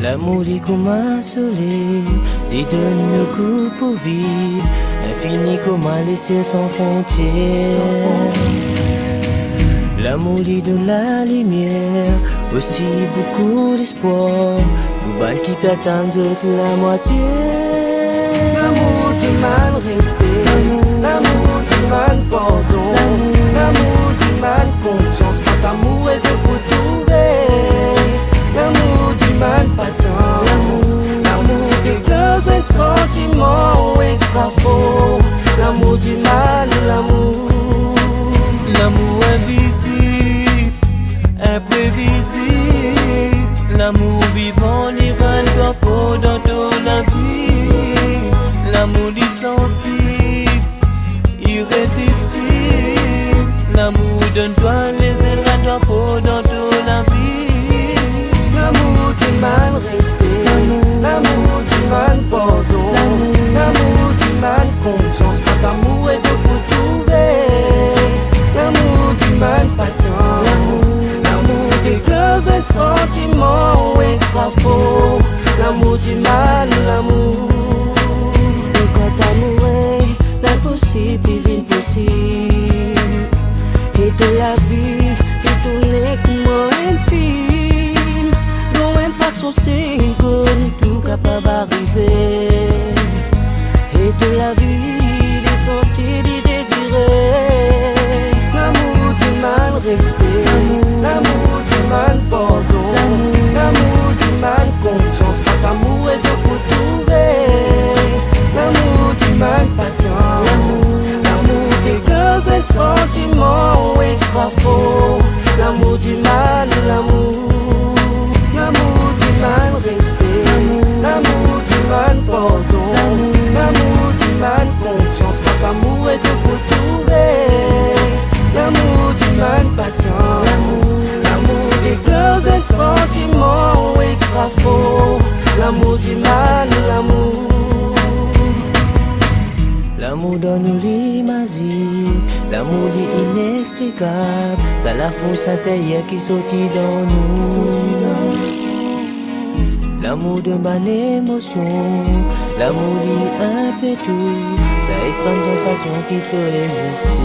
L'amour il commence soleil, il donne le coup pour vivre, infini comment laisser sans frontières. L'amour il donne la lumière, aussi beaucoup d'espoir, pour bal qui peut attendre la moitié. L'amour demande respect, l'amour demande pardon, l'amour demande confiance quand l'amour est de pour trouver. L'amour demande patience, l'amour des besoins de sentiments extra fort. L'amour demande l'amour. L'amour invisible, imprévisible, l'amour vivant, les grands faux dans toute la vie. L'amour sensible, irrésistible, l'amour donne-toi les ailes à toi faux dans toute la vie. L'amour demande respect, l'amour demande pardon, l'amour demande confiance quand l'amour est de pour trouver. L'amour demande patience, l'amour des besoins de sentiments extra fort. L'amour demande l'amour. Quand l'amour est l'impossible devient possible, et de la vie et tout n'est que moi infime. Loin de façon single, tout capable d'arriver. Et de la vie, des sentiers, des désirés. L'amour demande respect, l'amour demande pardon, l'amour demande confiance quand l'amour est de pour trouver. L'amour demande patience, l'amour des besoins de sentiments extra fort. L'amour demande l'amour. L'amour demande respect, l'amour demande pardon, l'amour demande confiance quand l'amour est de pour trouver. L'amour demande patience, l'amour des besoins de sentiments extra fort. L'amour demande l'amour. L'amour donne l'imagine, l'amour dit inexplicable, c'est la force intérieure qui sortit dans nous. L'amour donne bonne émotion, l'amour dit un peu tout, ça est sans sensation qui te existe.